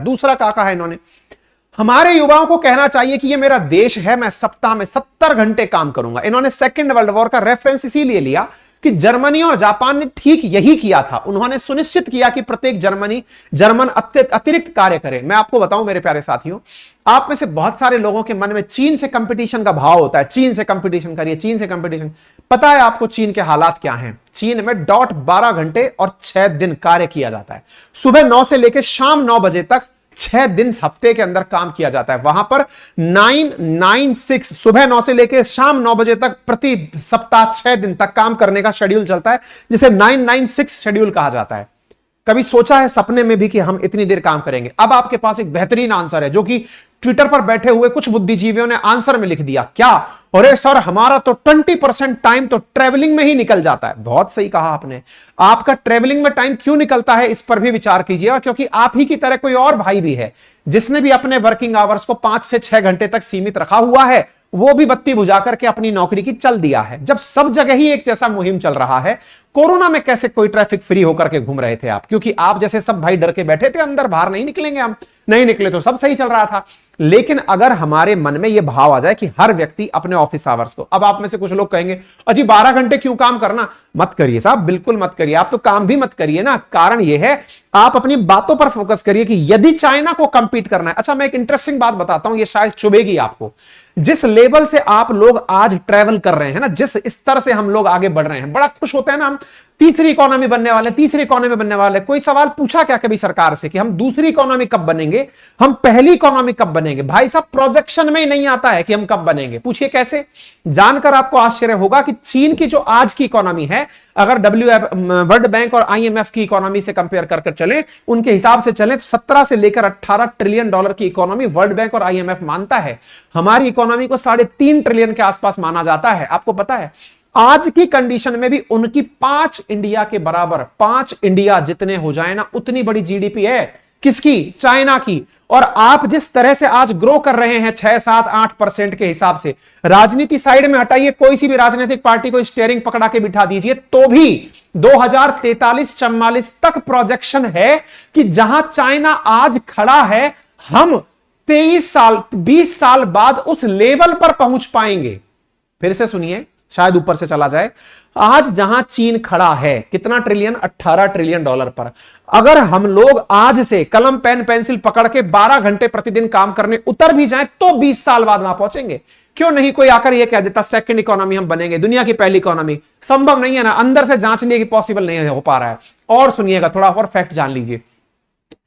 दूसरा कहा है इन्होंने, हमारे युवाओं को कहना चाहिए कि ये मेरा देश है, मैं सप्ताह में 70 घंटे काम करूंगा। इन्होंने सेकेंड वर्ल्ड वॉर का रेफरेंस इसीलिए लिया कि जर्मनी और जापान ने ठीक यही किया था। उन्होंने सुनिश्चित किया कि प्रत्येक जर्मन अतिरिक्त कार्य करे। मैं आपको बताऊं मेरे प्यारे साथियों, आप में से बहुत सारे लोगों के मन में चीन से कंपटीशन का भाव होता है, चीन से कंपटीशन करिए, चीन से कंपटीशन। पता है आपको चीन के हालात क्या हैं? चीन में डॉट 12 घंटे और 6 दिन कार्य किया जाता है। सुबह 9 से लेकर शाम 9 बजे तक 6 दिन हफ्ते के अंदर काम किया जाता है। वहां पर 996 सुबह 9 से लेकर शाम 9 बजे तक प्रति सप्ताह 6 दिन तक काम करने का शेड्यूल चलता है, जिसे 996 शेड्यूल कहा जाता है। कभी सोचा है सपने में भी कि हम इतनी देर काम करेंगे? अब आपके पास एक बेहतरीन आंसर है जो कि ट्विटर पर बैठे हुए कुछ बुद्धिजीवियों ने आंसर में लिख दिया। क्या? अरे सर, हमारा तो 20% टाइम तो ट्रेवलिंग में ही निकल जाता है। बहुत सही कहा आपने। आपका ट्रेवलिंग में टाइम क्यों निकलता है, इस पर भी विचार कीजिएगा, क्योंकि आप ही की तरह कोई और भाई भी है जिसने भी अपने वर्किंग आवर्स को 5 से 6 घंटे तक सीमित रखा हुआ है। वो भी बत्ती बुझा करके अपनी नौकरी की चल दिया है। जब सब जगह ही एक जैसा मुहिम चल रहा है, कोरोना में कैसे कोई ट्रैफिक फ्री होकर के घूम रहे थे आप? क्योंकि आप जैसे सब भाई डर के बैठे थे, अंदर बाहर नहीं निकलेंगे हम, नहीं निकले तो सब सही चल रहा था। लेकिन अगर हमारे मन में यह भाव आ जाए कि हर व्यक्ति अपने ऑफिस आवर्स को, अब आप में से कुछ लोग कहेंगे अजी 12 घंटे क्यों काम करना? मत करिए साहब, बिल्कुल मत करिए। आप तो काम भी मत करिए ना। कारण यह है, आप अपनी बातों पर फोकस करिए कि यदि चाइना को कंपीट करना है। अच्छा, मैं एक इंटरेस्टिंग बात बताता हूं, यह शायद चुभेगी आपको। जिस लेवल से आप लोग आज ट्रेवल कर रहे हैं ना, जिस स्तर से हम लोग आगे बढ़ रहे हैं, बड़ा खुश होते हैं ना हम, तीसरी इकोनॉमी बनने वाले, तीसरी इकोनॉमी बनने वाले। कोई सवाल पूछा क्या कभी सरकार से कि हम दूसरी इकोनॉमी कब बनेंगे, हम पहली इकोनॉमी कब बनेंगे? भाई साहब, प्रोजेक्शन में ही नहीं आता है कि हम कब बनेंगे। पूछिए कैसे? जानकर आपको आश्चर्य होगा कि चीन की जो आज की इकोनॉमी है, अगर वर्ल्ड बैंक और IMF की इकोनॉमी से कंपेयर कर चले, उनके हिसाब से चले, 17 से लेकर 18 ट्रिलियन डॉलर की इकोनॉमी वर्ल्ड बैंक और IMF मानता है। हमारी इकोनॉमी को 3.5 ट्रिलियन के आसपास माना जाता है। आपको पता है आज की कंडीशन में भी उनकी 5 इंडिया के बराबर, 5 इंडिया जितने हो जाए ना, उतनी बड़ी GDP है। किसकी? चाइना की। और आप जिस तरह से आज ग्रो कर रहे हैं 6, 7, 8% के हिसाब से, राजनीति साइड में हटाइए, कोई सी भी राजनीतिक पार्टी को स्टीयरिंग पकड़ा के बिठा दीजिए, तो भी 2043-44 तक प्रोजेक्शन है कि जहां चाइना आज खड़ा है, हम 23 साल 20 साल बाद उस लेवल पर पहुंच पाएंगे। फिर से सुनिए, शायद ऊपर से चला जाए। आज जहां चीन खड़ा है, कितना ट्रिलियन? 18 ट्रिलियन डॉलर पर। अगर हम लोग आज से कलम पेन पेंसिल पकड़ के 12 घंटे प्रतिदिन काम करने उतर भी जाएं, तो 20 साल बाद वहां पहुंचेंगे। क्यों नहीं कोई आकर यह कह देता सेकंड इकोनॉमी हम बनेंगे, दुनिया की पहली इकोनॉमी? संभव नहीं है ना, अंदर से जांचने की पॉसिबल नहीं हो पा रहा है। और सुनिएगा, थोड़ा और फैक्ट जान लीजिए।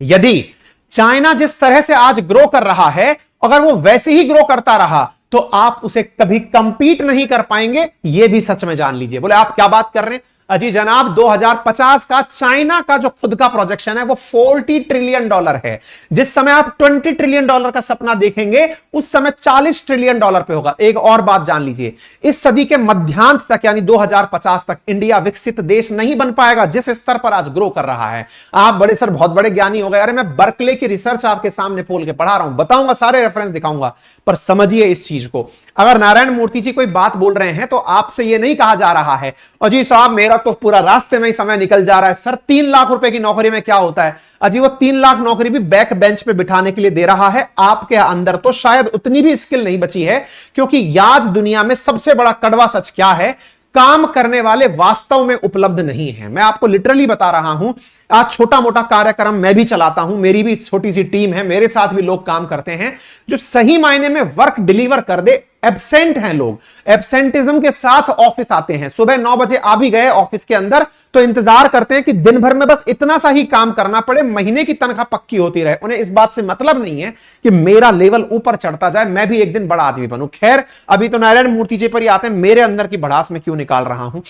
यदि चाइना जिस तरह से आज ग्रो कर रहा है, अगर वो वैसे ही ग्रो करता रहा, तो आप उसे कभी कंपीट नहीं कर पाएंगे। यह भी सच में जान लीजिए। बोले आप क्या बात कर रहे हैं? अजी जनाब, 2050 का चाइना का जो खुद का प्रोजेक्शन है वो 40 ट्रिलियन डॉलर है। जिस समय आप 20 ट्रिलियन डॉलर का सपना देखेंगे, उस समय 40 ट्रिलियन डॉलर पे होगा। एक और बात जान लीजिए, इस सदी के मध्यांत तक, यानी 2050 तक, इंडिया विकसित देश नहीं बन पाएगा जिस स्तर पर आज ग्रो कर रहा है। आप बड़े सर बहुत बड़े ज्ञानी हो गए। अरे मैं बर्कले की रिसर्च आपके सामने खोल के पढ़ा रहा हूं, बताऊंगा, सारे रेफरेंस दिखाऊंगा, पर समझिए इस चीज को। अगर नारायण मूर्ति जी कोई बात बोल रहे हैं तो आपसे यह नहीं कहा जा रहा है अजी साहब मेरा तो पूरा रास्ते में ही समय निकल जा रहा है। सर 3 लाख रुपए की नौकरी में क्या होता है? अजी वो 3 लाख नौकरी भी बैक बेंच पे बिठाने के लिए दे रहा है। आपके अंदर तो शायद उतनी भी स्किल नहीं बची है, क्योंकि आज दुनिया में सबसे बड़ा कड़वा सच क्या है? काम करने वाले वास्तव में उपलब्ध नहीं है। मैं आपको लिटरली बता रहा हूं, आज छोटा मोटा कार्यक्रम मैं भी चलाता हूं, मेरी भी छोटी सी टीम है, मेरे साथ भी लोग काम करते हैं जो सही मायने में वर्क डिलीवर कर दे। एब्सेंट हैं लोग, एब्सेंटिज्म के साथ ऑफिस आते हैं, सुबह 9 बजे आ भी गए ऑफिस के अंदर तो इंतजार करते हैं कि दिन भर में बस इतना सा ही काम करना पड़े, महीने की तनख्वाह पक्की होती रहे। उन्हें इस बात से मतलब नहीं है कि मेरा लेवल ऊपर चढ़ता जाए, मैं भी एक दिन बड़ा आदमी बनूं। खैर, अभी तो नारायण मूर्ति जी पर ही आते हैं, मेरे अंदर की भड़ास में क्यों निकाल रहा हूं।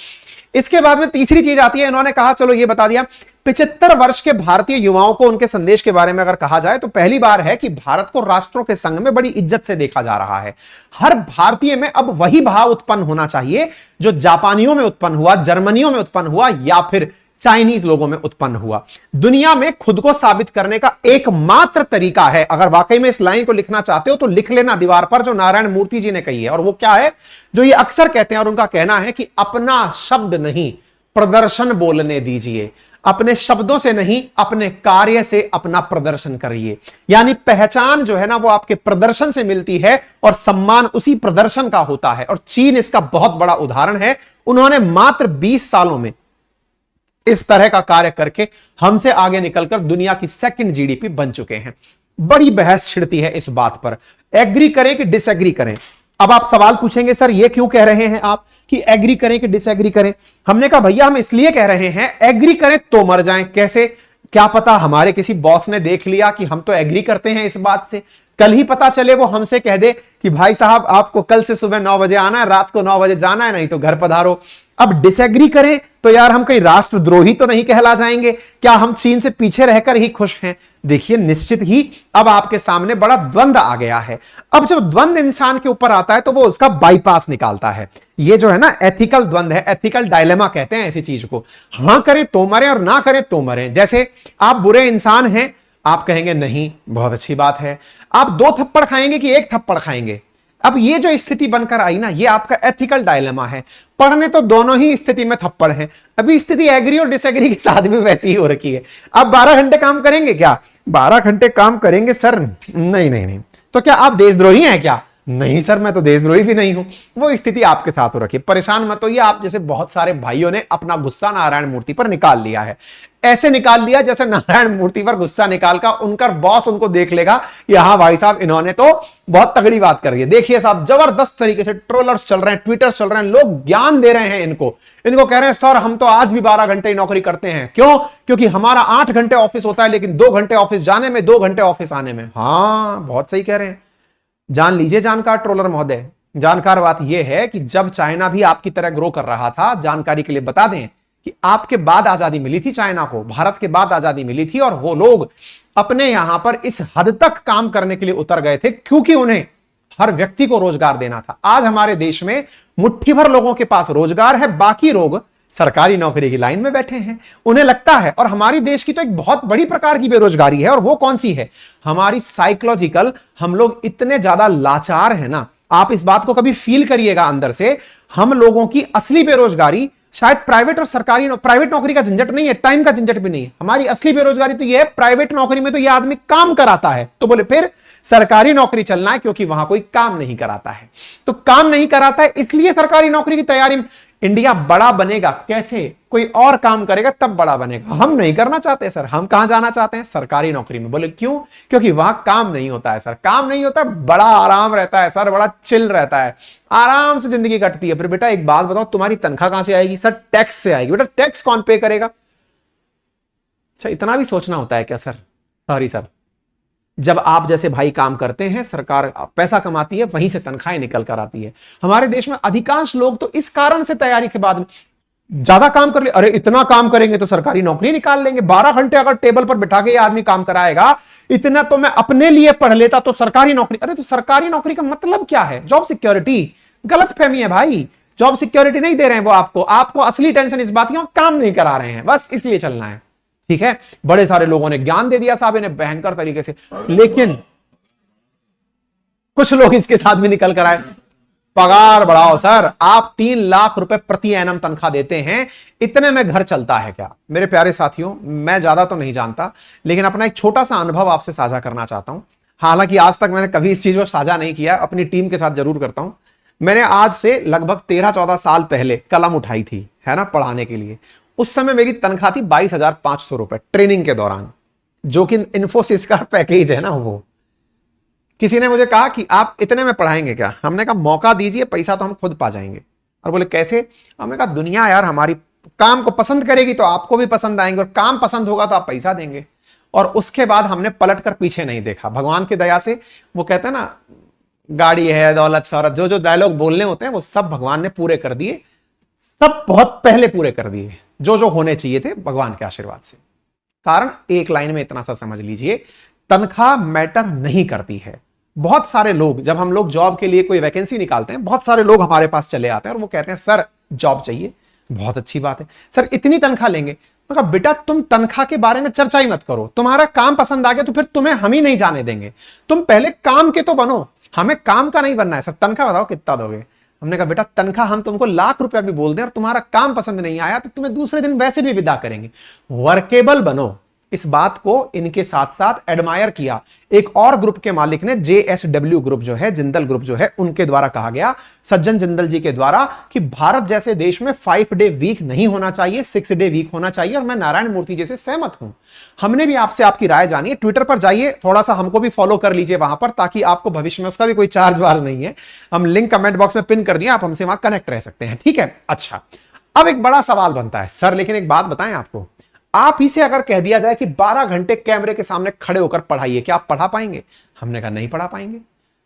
इसके बाद में तीसरी चीज आती है, इन्होंने कहा, चलो ये बता दिया, 75 वर्ष के भारतीय युवाओं को उनके संदेश के बारे में अगर कहा जाए तो पहली बार है कि भारत को राष्ट्रों के संघ में बड़ी इज्जत से देखा जा रहा है। हर भारतीय में अब वही भाव उत्पन्न होना चाहिए जो जापानियों में उत्पन्न हुआ, जर्मनियों में उत्पन्न हुआ, या फिर चाइनीज लोगों में उत्पन्न हुआ। दुनिया में खुद को साबित करने का एकमात्र तरीका है, अगर वाकई में इस लाइन को लिखना चाहते हो तो लिख लेना दीवार पर, जो नारायण मूर्ति जी ने कही है। और वो क्या है? जो ये अक्सर कहते हैं, और उनका कहना है कि अपना शब्द नहीं, प्रदर्शन बोलने दीजिए। अपने शब्दों से नहीं, अपने कार्य से अपना प्रदर्शन करिए। यानी पहचान जो है ना वो आपके प्रदर्शन से मिलती है और सम्मान उसी प्रदर्शन का होता है। और चीन इसका बहुत बड़ा उदाहरण है। उन्होंने मात्र 20 सालों में इस तरह का कार्य करके हमसे आगे निकलकर दुनिया की सेकंड जीडीपी बन चुके हैं। बड़ी बहस छिड़ती है इस बात पर, एग्री करें कि डिसएग्री करें। अब आप सवाल पूछेंगे सर ये क्यों कह रहे हैं आप कि एग्री करें कि डिसएग्री करें। हमने कहा भैया हम इसलिए कह रहे हैं, एग्री करें तो मर जाएं। कैसे? क्या पता हमारे किसी बॉस ने देख लिया कि हम तो एग्री करते हैं इस बात से, कल ही पता चले वो हमसे कह दे कि भाई साहब आपको कल से सुबह 9 बजे आना है, रात को 9 बजे जाना है, नहीं तो घर पधारो। अब डिसएग्री करें तो यार हम कहीं राष्ट्रद्रोही तो नहीं कहला जाएंगे? क्या हम चीन से पीछे रहकर ही खुश हैं? देखिए निश्चित ही अब आपके सामने बड़ा द्वंद्व आ गया है। अब जब द्वंद्व इंसान के ऊपर आता है तो वो उसका बाईपास निकालता है। ये जो है ना एथिकल द्वंद्व है, एथिकल डायलेमा कहते हैं ऐसी चीज को। हां करें तो मरें और ना करें तो मरें। जैसे आप बुरे इंसान हैं, आप कहेंगे नहीं बहुत अच्छी बात है, आप 2 थप्पड़ खाएंगे कि 1 थप्पड़ खाएंगे? अब ये जो स्थिति बनकर आई ना, ये आपका एथिकल डायलेमा है। पढ़ने तो दोनों ही स्थिति में थप्पड़ हैं। अभी स्थिति एग्री और डिसएग्री के साथ भी वैसी ही हो रखी है। अब 12 घंटे काम करेंगे क्या? 12 घंटे काम करेंगे सर? नहीं नहीं नहीं। तो क्या आप देशद्रोही हैं क्या? नहीं सर मैं तो देशद्रोही भी नहीं हूं। वो स्थिति आपके साथ हो रखी है। परेशान मत होइए, आप जैसे बहुत सारे भाइयों ने अपना गुस्सा नारायण मूर्ति पर निकाल लिया है। ऐसे निकाल लिया जैसे नारायण मूर्ति पर गुस्सा निकाल का उनका बॉस उनको देख लेगा कि हाँ भाई साहब इन्होंने तो बहुत तगड़ी बात कर दी। देखिए साहब जबरदस्त तरीके से ट्रोलर्स चल रहे हैं, ट्विटर्स चल रहे हैं, लोग ज्ञान दे रहे हैं इनको कह रहे हैं सर हम तो आज भी 12 घंटे ही नौकरी करते हैं। क्यों? क्योंकि हमारा 8 घंटे ऑफिस होता है लेकिन 2 घंटे ऑफिस जाने में, 2 घंटे ऑफिस आने में। हाँ बहुत सही कह रहे हैं। जान लीजिए जानकार ट्रोलर महोदय, जानकार बात यह है कि जब चाइना भी आपकी तरह ग्रो कर रहा था, जानकारी के लिए बता दें कि आपके बाद आजादी मिली थी चाइना को, भारत के बाद आजादी मिली थी, और वो लोग अपने यहां पर इस हद तक काम करने के लिए उतर गए थे क्योंकि उन्हें हर व्यक्ति को रोजगार देना था। आज हमारे देश में मुट्ठी भर लोगों के पास रोजगार है, बाकी लोग सरकारी नौकरी की लाइन में बैठे हैं। उन्हें लगता है, और हमारी देश की तो एक बहुत बड़ी प्रकार की बेरोजगारी है, और वो कौन सी है? हमारी साइकोलॉजिकल। हम लोग इतने ज्यादा लाचार हैं ना, आप इस बात को कभी फील करिएगा अंदर से। हम लोगों की असली बेरोजगारी शायद प्राइवेट और सरकारी प्राइवेट नौकरी का झंझट नहीं है, टाइम का झंझट भी नहीं है। हमारी असली बेरोजगारी तो यह है, प्राइवेट नौकरी में तो यह आदमी काम कराता है, तो बोले फिर सरकारी नौकरी चलना है क्योंकि वहां कोई काम नहीं कराता है। तो काम नहीं कराता है इसलिए सरकारी नौकरी की तैयारी में। इंडिया बड़ा बनेगा कैसे? कोई और काम करेगा तब बड़ा बनेगा। हम नहीं करना चाहते सर, हम कहां जाना चाहते हैं? सरकारी नौकरी में। बोले क्यों? क्योंकि वहां काम नहीं होता है सर, काम नहीं होता, बड़ा आराम रहता है सर, बड़ा चिल रहता है, आराम से जिंदगी कटती है। फिर बेटा एक बात बताओ, तुम्हारी तनख्वाह कहां से आएगी? सर टैक्स से आएगी। बेटा टैक्स कौन पे करेगा? अच्छा इतना भी सोचना होता है क्या सर? सॉरी सर, जब आप जैसे भाई काम करते हैं, सरकार पैसा कमाती है, वहीं से तनख्वाहें निकल कर आती है। हमारे देश में अधिकांश लोग तो इस कारण से तैयारी के बाद ज्यादा काम कर ले, अरे इतना काम करेंगे तो सरकारी नौकरी निकाल लेंगे। 12 घंटे अगर टेबल पर बिठा के ये आदमी काम कराएगा, इतना तो मैं अपने लिए पढ़ लेता तो सरकारी नौकरी। अरे तो सरकारी नौकरी का मतलब क्या है? Job security. गलत फहमी है भाई, जॉब सिक्योरिटी नहीं दे रहे हैं वो आपको असली टेंशन इस बात की काम नहीं करा रहे हैं, बस इसलिए चलना है। ठीक है, बड़े सारे लोगों ने ज्ञान दे दिया साहब इन्हें भयंकर तरीके से, लेकिन कुछ लोग इसके साथ भी निकल कर आए, पगार बढ़ाओ सर, आप 3 लाख रुपए प्रति एनम तनख्वाह देते हैं, इतने में घर चलता है क्या? मेरे प्यारे साथियों, मैं ज्यादा तो नहीं जानता लेकिन अपना एक छोटा सा अनुभव आपसे साझा करना चाहता हूं। हालांकि आज तक मैंने कभी इस चीज को साझा नहीं किया, अपनी टीम के साथ जरूर करता हूं। मैंने आज से लगभग 13-14 साल पहले कलम उठाई थी, है ना, पढ़ाने के लिए। उस समय मेरी तनख्वाह थी 22,500 रुपए ट्रेनिंग के दौरान, जो कि इन्फोसिस का पैकेज है ना वो। किसी ने मुझे कहा कि आप इतने में पढ़ाएंगे क्या? हमने कहा मौका दीजिए, पैसा तो हम खुद पा जाएंगे। और बोले कैसे? हमने कहा दुनिया यार हमारी काम को पसंद करेगी तो आपको भी पसंद आएंगे, और काम पसंद होगा तो आप पैसा देंगे। और उसके बाद हमने पलट कर पीछे नहीं देखा। भगवान की दया से, वो कहते हैं ना गाड़ी है दौलत शौहरत, जो जो डायलॉग बोलने होते हैं वो सब भगवान ने पूरे कर दिए, सब बहुत पहले पूरे कर दिए, जो जो होने चाहिए थे भगवान के आशीर्वाद से। कारण एक लाइन में इतना सा समझ लीजिए, तनख्वाह मैटर नहीं करती है। बहुत सारे लोग, जब हम लोग जॉब के लिए कोई वैकेंसी निकालते हैं, बहुत सारे लोग हमारे पास चले आते हैं और वो कहते हैं सर जॉब चाहिए। बहुत अच्छी बात है सर, इतनी तनख्वाह लेंगे। मैं कहा बेटा तुम तनख्वाह के बारे में चर्चा ही मत करो, तुम्हारा काम पसंद आ गया तो फिर तुम्हें हम ही नहीं जाने देंगे। तुम पहले काम के तो बनो, हमें काम का नहीं बनना है। सर तनख्वाह बताओ कितना दोगे? हमने कहा बेटा तनख्वाह हम तुमको ₹1,00,000 भी बोल दें और तुम्हारा काम पसंद नहीं आया तो तुम्हें दूसरे दिन वैसे भी विदा करेंगे, वर्केबल बनो। इस बात को इनके साथ साथ एडमायर किया एक और ग्रुप के मालिक ने, JSW ग्रुप जो है, जिंदल ग्रुप जो है, उनके द्वारा कहा गया, सज्जन जिंदल जी के द्वारा, कि भारत जैसे देश में 5 डे वीक नहीं होना चाहिए, 6 डे वीक होना चाहिए। और मैं नारायण मूर्ति जी से सहमत हूं। हमने भी आपसे आपकी राय जानी है। ट्विटर पर जाइए, थोड़ा सा हमको भी फॉलो कर लीजिए वहां पर, ताकि आपको भविष्य में उसका भी कोई चार्ज वार्ज नहीं है। हम लिंक कमेंट बॉक्स में पिन कर दिए, आप हमसे वहां कनेक्ट रह सकते हैं, ठीक है। अच्छा, अब एक बड़ा सवाल बनता है सर, लेकिन एक बात बताएं आपको, आप ही से अगर कह दिया जाए कि 12 घंटे कैमरे के सामने खड़े होकर पढ़ाइए, क्या आप पढ़ा पाएंगे? हमने कहा नहीं पढ़ा पाएंगे।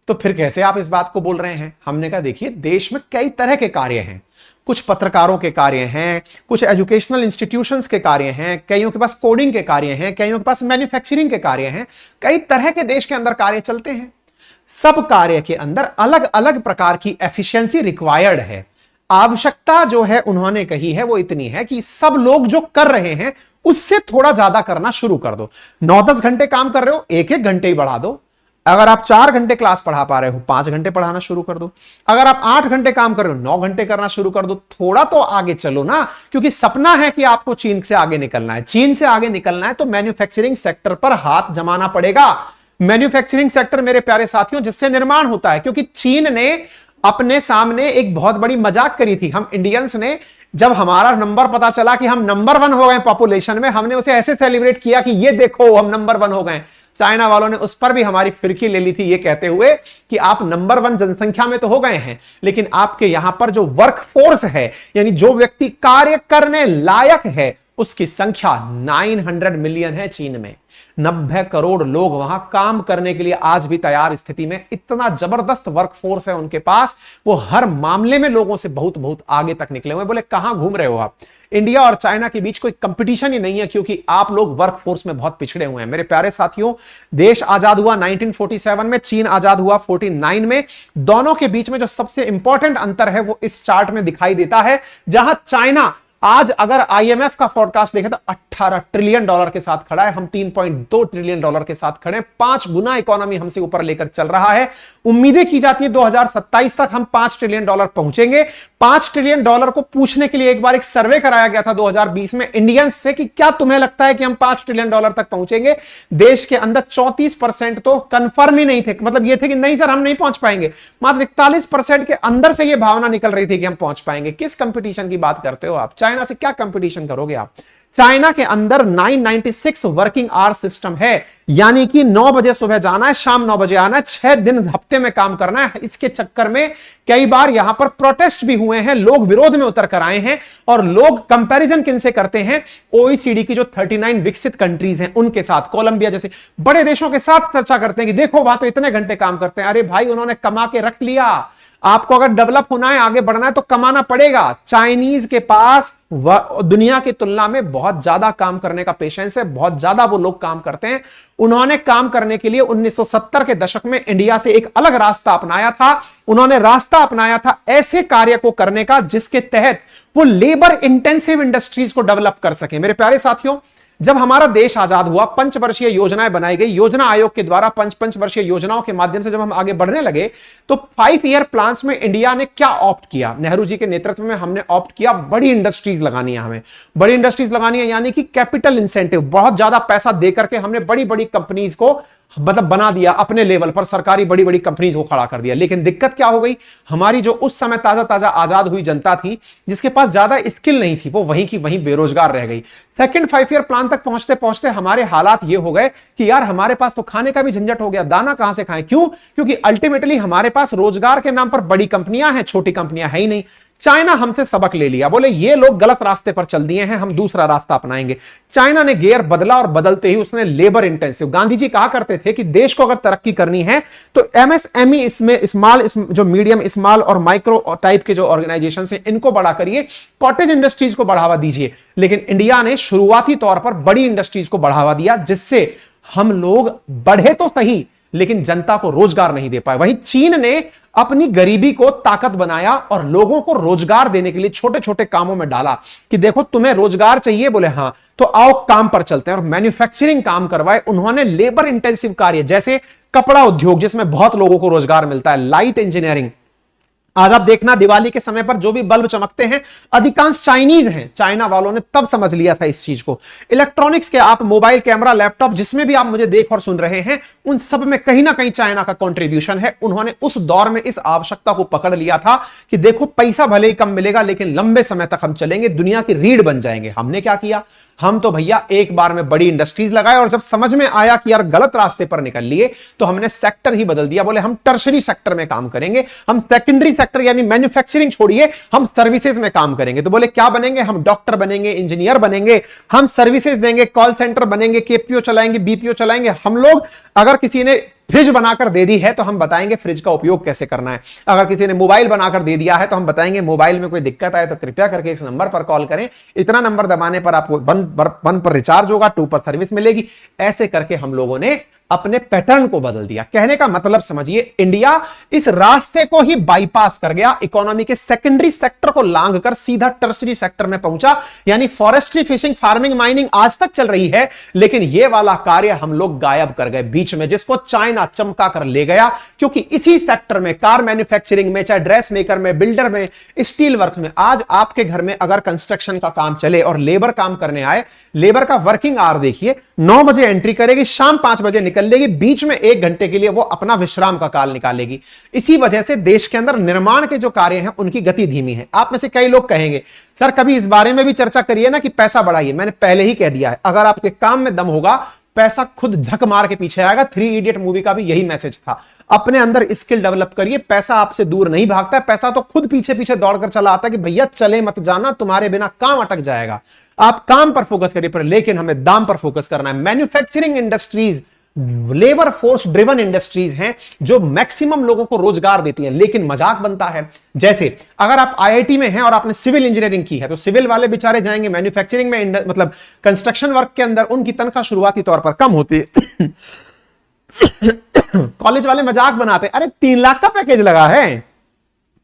तो फिर कैसे आप इस बात को बोल रहे हैं? हमने कहा देखिए, देश में कई तरह के कार्य हैं, कुछ पत्रकारों के कार्य हैं, कुछ एजुकेशनल इंस्टीट्यूशंस के कार्य हैं, कईयों के पास कोडिंग के कार्य हैं, कईयों के पास मैन्युफैक्चरिंग के कार्य हैं, कई तरह के देश के अंदर कार्य चलते हैं। सब कार्य के अंदर अलग अलग प्रकार की एफिशिएंसी रिक्वायर्ड है। आवश्यकता जो है उन्होंने कही है वो इतनी है कि सब लोग जो कर रहे हैं उससे थोड़ा ज्यादा करना शुरू कर दो। 9-10 घंटे काम कर रहे हो, 1-1 घंटे ही बढ़ा दो। अगर आप 4 घंटे क्लास पढ़ा पा रहे हो, 5 घंटे पढ़ाना शुरू कर दो। अगर आप 8 घंटे काम कर रहे हो, 9 घंटे करना शुरू कर दो। थोड़ा तो आगे चलो ना, क्योंकि सपना है कि आपको चीन से आगे निकलना है। चीन से आगे निकलना है तो मैन्युफैक्चरिंग सेक्टर पर हाथ जमाना पड़ेगा। मैन्युफैक्चरिंग सेक्टर मेरे प्यारे साथियों जिससे निर्माण होता है, क्योंकि चीन ने अपने सामने एक बहुत बड़ी मजाक करी थी। हम इंडियंस ने, जब हमारा नंबर पता चला कि हम नंबर 1 हो गए पॉपुलेशन में, हमने उसे ऐसे सेलिब्रेट किया कि ये देखो हम नंबर 1 हो गए। चाइना वालों ने उस पर भी हमारी फिरकी ले ली थी, ये कहते हुए कि आप नंबर 1 जनसंख्या में तो हो गए हैं, लेकिन आपके यहां पर जो वर्क फोर्स है, यानी जो व्यक्ति कार्य करने लायक है, उसकी संख्या 900 मिलियन है चीन में। 90 करोड़ लोग वहां काम करने के लिए आज भी तैयार स्थिति में, इतना जबरदस्त वर्कफोर्स है उनके पास। वो हर मामले में लोगों से बहुत बहुत आगे तक निकले हुए। बोले कहां घूम रहे हो आप? इंडिया और चाइना के बीच कोई कंपटीशन ही नहीं है, क्योंकि आप लोग वर्कफोर्स में बहुत पिछड़े हुए हैं। मेरे प्यारे साथियों, देश आजाद हुआ 1947 में, चीन आजाद हुआ 49 में। दोनों के बीच में जो सबसे इंपॉर्टेंट अंतर है वो इस चार्ट में दिखाई देता है, जहां चाइना आज अगर IMF का फोरकास्ट देखें तो $18 ट्रिलियन के साथ खड़ा है, हम $3.2 ट्रिलियन के साथ खड़े हैं। 5 गुना इकोनॉमी हमसे ऊपर लेकर चल रहा है। उम्मीदें की जाती है 2027 तक हम $5 ट्रिलियन पहुंचेंगे। $5 ट्रिलियन को पूछने के लिए एक बार एक सर्वे कराया गया था 2020 में इंडियंस से कि क्या तुम्हें लगता है कि हम $5 ट्रिलियन तक पहुंचेंगे? देश के अंदर 34% तो कंफर्म ही नहीं थे, मतलब ये थे कि नहीं सर हम नहीं पहुंच पाएंगे। मात्र 41% के अंदर से यह भावना निकल रही थी कि हम पहुंच पाएंगे। किस कंपटीशन की बात करते हो आप? चाइना से क्या कंपटीशन करोगे आप? चाइना के अंदर 996 वर्किंग आवर सिस्टम है, यानी कि 9 बजे सुबह जाना है, शाम 9 बजे आना है, 6 दिन हफ्ते में काम करना है। इसके चक्कर में कई बार यहां पर प्रोटेस्ट भी हुए हैं, लोग विरोध में उतर कर आए हैं। और लोग कंपैरिजन किनसे करते हैं? OECD की जो 39 विकसित कंट्रीज हैं उनके साथ, कोलंबिया जैसे बड़े देशों के साथ चर्चा करते हैं कि देखो वहां तो इतने घंटे काम करते हैं। अरे भाई, उन्होंने कमा के रख लिया। आपको अगर डेवलप होना है, आगे बढ़ना है तो कमाना पड़ेगा। चाइनीज के पास दुनिया की तुलना में बहुत ज्यादा काम करने का पेशेंस है, बहुत ज्यादा वो लोग काम करते हैं। उन्होंने काम करने के लिए 1970 के दशक में इंडिया से एक अलग रास्ता अपनाया था। उन्होंने रास्ता अपनाया था ऐसे कार्य को करने का जिसके तहत वो लेबर इंटेंसिव इंडस्ट्रीज को डेवलप कर सके। मेरे प्यारे साथियों, जब हमारा देश आजाद हुआ, पंचवर्षीय योजनाएं बनाई गई। योजना आयोग के द्वारा पंचवर्षीय योजनाओं के माध्यम से जब हम आगे बढ़ने लगे तो 5 ईयर प्लान्स में इंडिया ने क्या ऑप्ट किया? नेहरू जी के नेतृत्व में हमने ऑप्ट किया, बड़ी इंडस्ट्रीज लगानी है हमें, बड़ी इंडस्ट्रीज लगानी है, यानी कि कैपिटल इंसेंटिव, बहुत ज्यादा पैसा देकर के हमने बड़ी बड़ी कंपनीज को मतलब बना दिया, अपने लेवल पर सरकारी बड़ी बड़ी कंपनीज को खड़ा कर दिया। लेकिन दिक्कत क्या हो गई? हमारी जो उस समय ताजा ताजा आजाद हुई जनता थी, जिसके पास ज्यादा स्किल नहीं थी, वो वहीं की वहीं बेरोजगार रह गई। सेकंड 5 ईयर प्लान तक पहुंचते पहुंचते हमारे हालात ये हो गए कि यार हमारे पास तो खाने का भी झंझट हो गया, दाना कहां से खाएं? क्यों? क्योंकि अल्टीमेटली हमारे पास रोजगार के नाम पर बड़ी कंपनियां हैं, छोटी कंपनियां है ही नहीं। चाइना हमसे सबक ले लिया, बोले ये लोग गलत रास्ते पर चल दिए हैं, हम दूसरा रास्ता अपनाएंगे। चाइना ने गियर बदला और बदलते ही उसने लेबर इंटेंसिव, गांधी जी कहा करते थे कि देश को अगर तरक्की करनी है तो MSME, इसमें स्मॉल, जो मीडियम, स्मॉल और माइक्रो टाइप के जो ऑर्गेनाइजेशन है इनको बड़ा करिए, कॉटेज इंडस्ट्रीज को बढ़ावा दीजिए। लेकिन इंडिया ने शुरुआती तौर पर बड़ी इंडस्ट्रीज को बढ़ावा दिया, जिससे हम लोग बढ़े तो सही लेकिन जनता को रोजगार नहीं दे पाए। वहीं चीन ने अपनी गरीबी को ताकत बनाया और लोगों को रोजगार देने के लिए छोटे छोटे कामों में डाला कि देखो तुम्हें रोजगार चाहिए, बोले हाँ तो आओ काम पर चलते हैं, और मैन्युफैक्चरिंग काम करवाए। उन्होंने लेबर इंटेंसिव कार्य जैसे कपड़ा उद्योग जिसमें बहुत लोगों को रोजगार मिलता है, लाइट इंजीनियरिंग, आज आप देखना दिवाली के समय पर जो भी बल्ब चमकते हैं अधिकांश चाइनीज हैं। चाइना वालों ने तब समझ लिया था इस चीज को। इलेक्ट्रॉनिक्स के आप मोबाइल, कैमरा, लैपटॉप जिसमें भी आप मुझे देख और सुन रहे हैं, उन सब में कहीं ना कहीं चाइना का कंट्रीब्यूशन है। उन्होंने उस दौर में इस आवश्यकता को पकड़ लिया था कि देखो पैसा भले ही कम मिलेगा लेकिन लंबे समय तक हम चलेंगे, दुनिया की रीढ़ बन जाएंगे। हमने क्या किया, हम तो भैया एक बार में बड़ी इंडस्ट्रीज लगाए और जब समझ में आया कि यार गलत रास्ते पर निकल लिए तो हमने सेक्टर ही बदल दिया। बोले हम टर्शरी सेक्टर में काम करेंगे, हम सेकेंडरी सेक्टर यानी मैन्युफैक्चरिंग छोड़िए, हम सर्विसेज में काम करेंगे। तो बोले क्या बनेंगे, हम डॉक्टर बनेंगे, इंजीनियर बनेंगे, हम सर्विसेज देंगे, कॉल सेंटर बनेंगे, केपीओ चलाएंगे, बीपीओ चलाएंगे। हम लोग अगर किसी ने फ्रिज बनाकर दे दी है तो हम बताएंगे फ्रिज का उपयोग कैसे करना है। अगर किसी ने मोबाइल बनाकर दे दिया है तो हम बताएंगे मोबाइल में कोई दिक्कत आए तो कृपया करके इस नंबर पर कॉल करें, इतना नंबर दबाने पर आपको 1 पर रिचार्ज होगा, 2 पर सर्विस मिलेगी। ऐसे करके हम लोगों ने अपने पैटर्न को बदल दिया। कहने का मतलब समझिए, इंडिया इस रास्ते को ही बाईपास कर गया, इकोनॉमी के सेकेंडरी सेक्टर को लांघकर सीधा टर्सरी सेक्टर में पहुंचा। यानी फॉरेस्ट्री, फिशिंग, फार्मिंग, माइनिंग आज तक चल रही है लेकिन यह वाला कार्य हम लोग गायब कर गए बीच में, जिसको चाइना चमका कर ले गया। क्योंकि इसी सेक्टर में, कार मैन्युफैक्चरिंग में, चाहे ड्रेस मेकर में, बिल्डर में, स्टील वर्क में, आज आपके घर में अगर कंस्ट्रक्शन का काम चले और लेबर काम करने आए, लेबर का वर्किंग आवर देखिए, 9 बजे एंट्री करेगी, शाम 5 बजे निकल लेगी, बीच में 1 घंटे के लिए वो अपना विश्राम का काल निकालेगी। इसी वजह से देश के अंदर निर्माण के जो कार्य हैं उनकी गति धीमी है। आप में से कई लोग कहेंगे सर कभी इस बारे में भी चर्चा करिए ना कि पैसा बढ़ाइए। मैंने पहले ही कह दिया है, अगर आपके काम में दम होगा पैसा खुद झक मार के पीछे आएगा। 3 इडियट मूवी का भी यही मैसेज था। अपने अंदर स्किल डेवलप करिए, पैसा आपसे दूर नहीं भागता है, पैसा तो खुद पीछे पीछे दौड़कर चला आता है कि भैया चले मत जाना, तुम्हारे बिना काम अटक जाएगा। आप काम पर फोकस करिए पर, लेकिन हमें दाम पर फोकस करना है। Manufacturing industries labour force driven industries हैं जो मैक्सिमम लोगों को रोजगार देती हैं, लेकिन मजाक बनता है। जैसे अगर आप आईआईटी में हैं और आपने सिविल इंजीनियरिंग की है तो सिविल वाले बेचारे जाएंगे मैन्युफैक्चरिंग में, मतलब कंस्ट्रक्शन वर्क के अंदर, उनकी तनख्वाह शुरुआती तौर पर कम होती है। कॉलेज वाले मजाक बनाते हैं, अरे 3 लाख का पैकेज लगा है,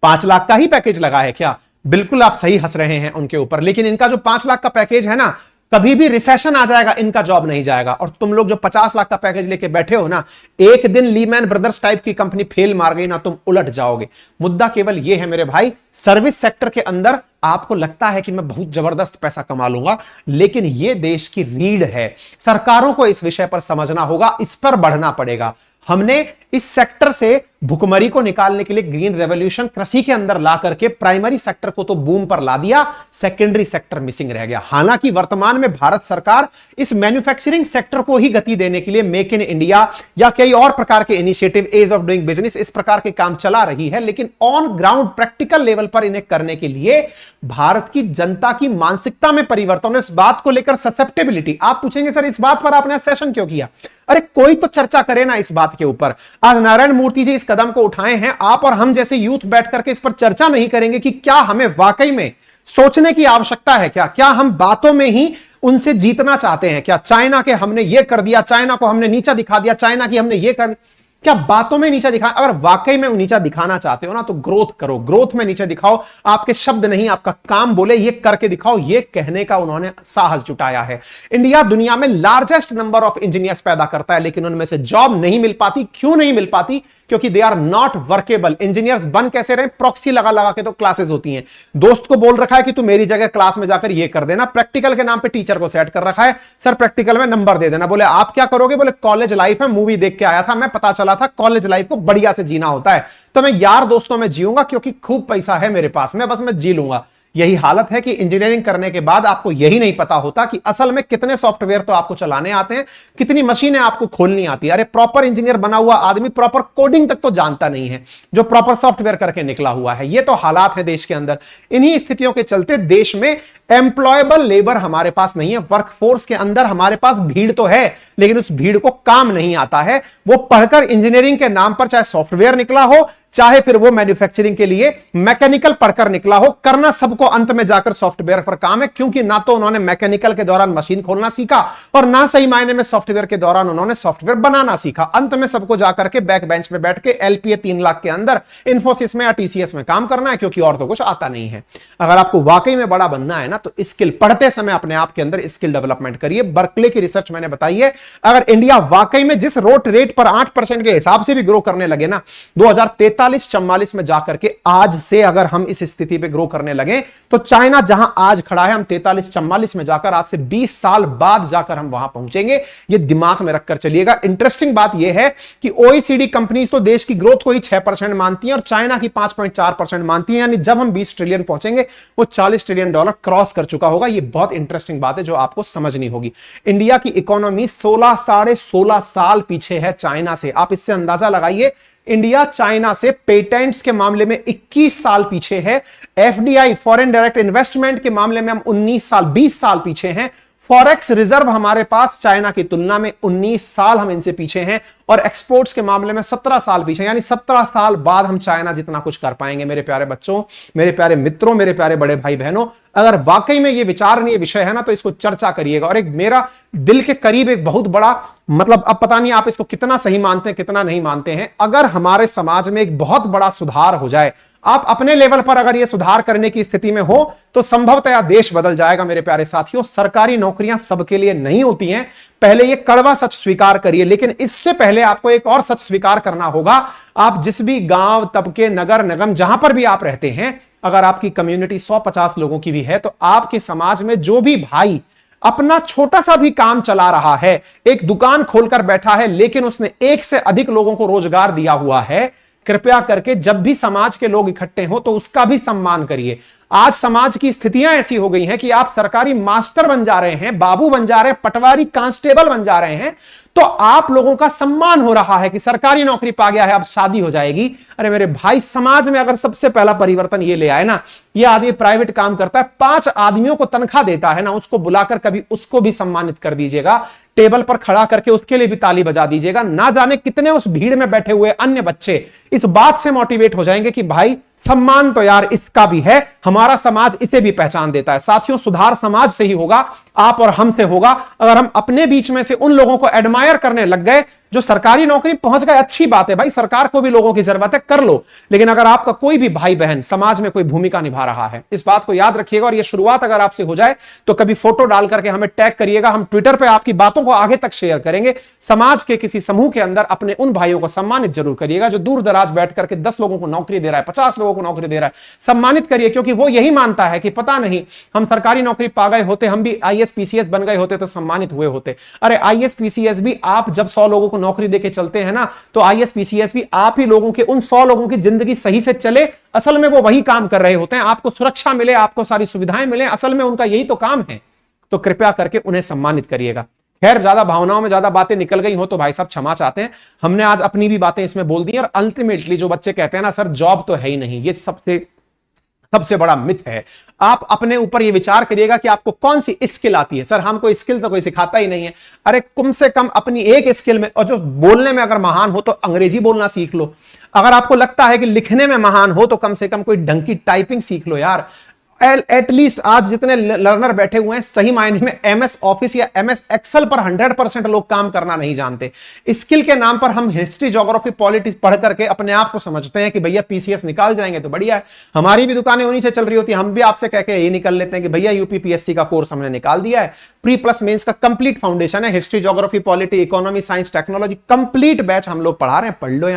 5 लाख का ही पैकेज लगा है क्या? बिल्कुल आप सही हंस रहे हैं उनके ऊपर, लेकिन इनका जो 5 लाख का पैकेज है ना, कभी भी रिसेशन आ जाएगा इनका जॉब नहीं जाएगा। और तुम लोग जो 50 लाख का पैकेज लेके बैठे हो ना, एक दिन लीमैन ब्रदर्स टाइप की कंपनी फेल मार गई ना, तुम उलट जाओगे। मुद्दा केवल यह है मेरे भाई, सर्विस सेक्टर के अंदर आपको लगता है कि मैं बहुत जबरदस्त पैसा कमा लूंगा, लेकिन यह देश की रीढ़ है। सरकारों को इस विषय पर समझना होगा, इस पर बढ़ना पड़ेगा। हमने इस सेक्टर से भुखमरी को निकालने के लिए ग्रीन रेवोल्यूशन कृषि के अंदर ला करके प्राइमरी सेक्टर को तो बूम पर ला दिया, सेकेंडरी सेक्टर मिसिंग रह गया। हालांकि वर्तमान में भारत सरकार इस मैन्युफैक्चरिंग सेक्टर को ही गति देने के लिए मेक इन इंडिया या कई और प्रकार के initiative, ease of doing business, इस प्रकार के काम चला रही है, लेकिन ऑन ग्राउंड प्रैक्टिकल लेवल पर इन्हें करने के लिए भारत की जनता की मानसिकता में परिवर्तन, इस बात को लेकर ससेप्टेबिलिटी। आप पूछेंगे सर इस बात पर आपने सेशन क्यों किया? अरे कोई तो चर्चा करे ना इस बात के ऊपर। आज नारायण मूर्ति जी इस कदम को उठाए हैं, आप और हम जैसे यूथ बैठ करके इस पर चर्चा नहीं करेंगे कि क्या हमें वाकई में सोचने की आवश्यकता है? क्या हम बातों में ही उनसे जीतना चाहते हैं? क्या चाइना के हमने ये कर दिया, चाइना को हमने नीचा दिखा दिया, चाइना की हमने ये कर, क्या बातों में नीचा दिखा? अगर वाकई में नीचा दिखाना चाहते हो ना तो ग्रोथ करो, ग्रोथ में नीचे दिखाओ। आपके शब्द नहीं, आपका काम बोले, ये करके दिखाओ। ये कहने का उन्होंने साहस जुटाया है। इंडिया दुनिया में लार्जेस्ट नंबर ऑफ इंजीनियर्स पैदा करता है, लेकिन उनमें से जॉब नहीं मिल पाती। क्यों नहीं मिल पाती? क्योंकि they are not workable. Engineers बन कैसे रहे? प्रॉक्सी लगा लगा के तो क्लासेस होती हैं। दोस्त को बोल रखा है कि तू मेरी जगह क्लास में जाकर ये कर देना, प्रैक्टिकल के नाम पे टीचर को सेट कर रखा है, सर प्रैक्टिकल में नंबर दे देना। बोले आप क्या करोगे? बोले कॉलेज लाइफ है, मूवी देख के आया था मैं, पता चला था कॉलेज लाइफ को बढ़िया से जीना होता है, तो मैं यार दोस्तों में जीऊंगा क्योंकि खूब पैसा है मेरे पास में, बस मैं जी लूंगा। यही हालत है कि इंजीनियरिंग करने के बाद आपको यही नहीं पता होता कि असल में कितने सॉफ्टवेयर तो आपको चलाने आते हैं, कितनी मशीनें आपको खोलनी आती है। अरे प्रॉपर इंजीनियर बना हुआ आदमी प्रॉपर कोडिंग तक तो जानता नहीं है, जो प्रॉपर सॉफ्टवेयर करके निकला हुआ है। ये तो हालात है देश के अंदर। इन्हीं स्थितियों के चलते देश में एम्प्लॉयबल लेबर हमारे पास नहीं है। वर्कफोर्स के अंदर हमारे पास भीड़ तो है, लेकिन उस भीड़ को काम नहीं आता है। वो पढ़कर इंजीनियरिंग के नाम पर चाहे सॉफ्टवेयर निकला हो, चाहे फिर वो मैन्युफैक्चरिंग के लिए मैकेनिकल पढ़कर निकला हो, करना सबको अंत में जाकर सॉफ्टवेयर पर काम है। क्योंकि ना तो उन्होंने मैकेनिकल के दौरान मशीन खोलना सीखा और ना सही मायने में सॉफ्टवेयर के दौरान उन्होंने सॉफ्टवेयर बनाना सीखा। अंत में सबको जाकर के बैक बेंच में बैठ के एलपीए 3 लाख के अंदर इंफोसिस में या टीसीएस में काम करना है, क्योंकि और तो कुछ आता नहीं है। अगर आपको वाकई में बड़ा बनना है ना तो स्किल पढ़ते समय अपने आप के अंदर स्किल डेवलपमेंट करिए। बर्कले की रिसर्च मैंने बताई है, अगर इंडिया वाकई में जिस रोट रेट पर 8% के हिसाब से भी ग्रो करने लगे ना, 2043 43-44 में जाकर के आज से अगर हम इस स्थिति पे ग्रो करने लगे तो चाइना जहां आज खड़ा है हम 43-44 में जाकर आज से 20 साल बाद जाकर हम वहां पहुंचेंगे। ये दिमाग में रखकर चलिएगा। इंटरेस्टिंग बात यह है कि ओईसीडी कंपनीज तो देश की ग्रोथ को ही 6% मानती हैं और चाइना की 5.4% मानती हैं, यानी जब हम 20 ट्रिलियन पहुंचेंगे वो $40 ट्रिलियन क्रॉस कर चुका होगा। ये बहुत इंटरेस्टिंग बात है जो आपको समझनी होगी। इंडिया की इकोनॉमी 16 साल पीछे है चाइना से। आप इससे अंदाजा लगाइए, इंडिया चाइना से पेटेंट्स के मामले में 21 साल पीछे है। एफडीआई फॉरेन डायरेक्ट इन्वेस्टमेंट के मामले में हम 20 साल पीछे हैं। फॉरेक्स रिजर्व हमारे पास चाइना की तुलना में 19 साल हम इनसे पीछे हैं और एक्सपोर्ट्स के मामले में 17 साल पीछे, यानी 17 साल बाद हम चाइना जितना कुछ कर पाएंगे। मेरे प्यारे बच्चों, मेरे प्यारे मित्रों, मेरे प्यारे बड़े भाई बहनों, अगर वाकई में ये विचारणीय विषय है ना तो इसको चर्चा करिएगा। और एक मेरा दिल के करीब एक बहुत बड़ा, मतलब अब पता नहीं आप इसको कितना सही मानते हैं कितना नहीं मानते हैं, अगर हमारे समाज में एक बहुत बड़ा सुधार हो जाए, आप अपने लेवल पर अगर यह सुधार करने की स्थिति में हो तो संभवतः देश बदल जाएगा। मेरे प्यारे साथियों, सरकारी नौकरियां सबके लिए नहीं होती हैं, पहले यह कड़वा सच स्वीकार करिए। लेकिन इससे पहले आपको एक और सच स्वीकार करना होगा। आप जिस भी गांव, तबके, नगर निगम जहां पर भी आप रहते हैं, अगर आपकी कम्युनिटी 150 लोगों की भी है तो आपके समाज में जो भी भाई अपना छोटा सा भी काम चला रहा है, एक दुकान खोलकर बैठा है लेकिन उसने एक से अधिक लोगों को रोजगार दिया हुआ है, कृपया करके जब भी समाज के लोग इकट्ठे हो तो उसका भी सम्मान करिए। आज समाज की स्थितियां ऐसी हो गई हैं कि आप सरकारी मास्टर बन जा रहे हैं, बाबू बन जा रहे हैं, पटवारी, कांस्टेबल बन जा रहे हैं, तो आप लोगों का सम्मान हो रहा है कि सरकारी नौकरी पा गया है, अब शादी हो जाएगी। अरे मेरे भाई, समाज में अगर सबसे पहला परिवर्तन ये ले आए ना, ये आदमी प्राइवेट काम करता है, 5 आदमियों को तनख्वाह देता है ना, उसको बुलाकर कभी उसको भी सम्मानित कर दीजिएगा, टेबल पर खड़ा करके उसके लिए भी ताली बजा दीजिएगा। ना जाने कितने उस भीड़ में बैठे हुए अन्य बच्चे इस बात से मोटिवेट हो जाएंगे कि भाई सम्मान तो यार इसका भी है, हमारा समाज इसे भी पहचान देता है। साथियों, सुधार समाज से ही होगा, आप और हमसे होगा। अगर हम अपने बीच में से उन लोगों को एडमायर करने लग गए जो सरकारी नौकरी पहुंच गए, अच्छी बात है भाई, सरकार को भी लोगों की जरूरत है, कर लो। लेकिन अगर आपका कोई भी भाई बहन समाज में कोई भूमिका निभा रहा है, इस बात को याद रखिएगा। और ये शुरुआत अगर आपसे हो जाए तो कभी फोटो डाल करके हमें टैग करिएगा, हम ट्विटर पे आपकी बातों को आगे तक शेयर करेंगे। समाज के किसी समूह के अंदर अपने उन भाइयों को सम्मानित जरूर करिएगा जो दूर दराज बैठ करके 10 लोगों को नौकरी दे रहा है, 50 लोगों को नौकरी दे रहा है। सम्मानित करिए, क्योंकि वो यही मानता है कि पता नहीं हम सरकारी नौकरी पा गए होते, हम भी आईएएस पीसीएस बन गए होते तो सम्मानित हुए होते। अरे आईएएस पीसीएस भी आप जब 100 लोगों को नौकरी देके चलते हैं ना, तो आईएएस पीसीएस भी आप ही लोगों के, उन 100 लोगों की जिंदगी सही से चले, असल में वो वही काम कर रहे होते हैं, आपको सुरक्षा मिले, आपको सारी सुविधाएं मिले, असल में उनका यही तो काम है। तो कृपया करके उन्हें सम्मानित करिएगा। खैर, ज्यादा भावनाओं में ज्यादा बातें निकल गई हो तो भाई साहब क्षमा चाहते हैं, हमने आज अपनी भी बातें इसमें बोल दी। और अल्टीमेटली जो बच्चे कहते हैं ना सर जॉब तो है ही नहीं, ये सबसे बड़ा मिथ है। आप अपने ऊपर ये विचार करिएगा कि आपको कौन सी स्किल आती है। सर हमको स्किल तो कोई सिखाता ही नहीं है। अरे कम से कम अपनी एक स्किल में, और जो बोलने में अगर महान हो तो अंग्रेजी बोलना सीख लो। अगर आपको लगता है कि लिखने में महान हो तो कम से कम कोई ढंग की टाइपिंग सीख लो यार। एटलीस्ट आज जितने लर्नर बैठे हुए हैं, सही मायने में एमएस ऑफिस या एमएस एक्सेल पर 100% लोग काम करना नहीं जानते। स्किल के नाम पर हम हिस्ट्री, ज्योग्राफी, पॉलिटिक्स पढ़ करके अपने आप को समझते हैं कि भैया पीसीएस निकाल जाएंगे तो बढ़िया है। हमारी भी दुकानें उन्हीं से चल रही होती है, हम भी आपसे कह के ये निकल लेते हैं कि भैया यूपीपीएससी का कोर्स हमने निकाल दिया है, प्री प्लस मेंस का कंप्लीट फाउंडेशन है, history, geography, polity, economy, science, technology, complete batch हम लोग पढ़ा रहे हैं, पढ़ लो।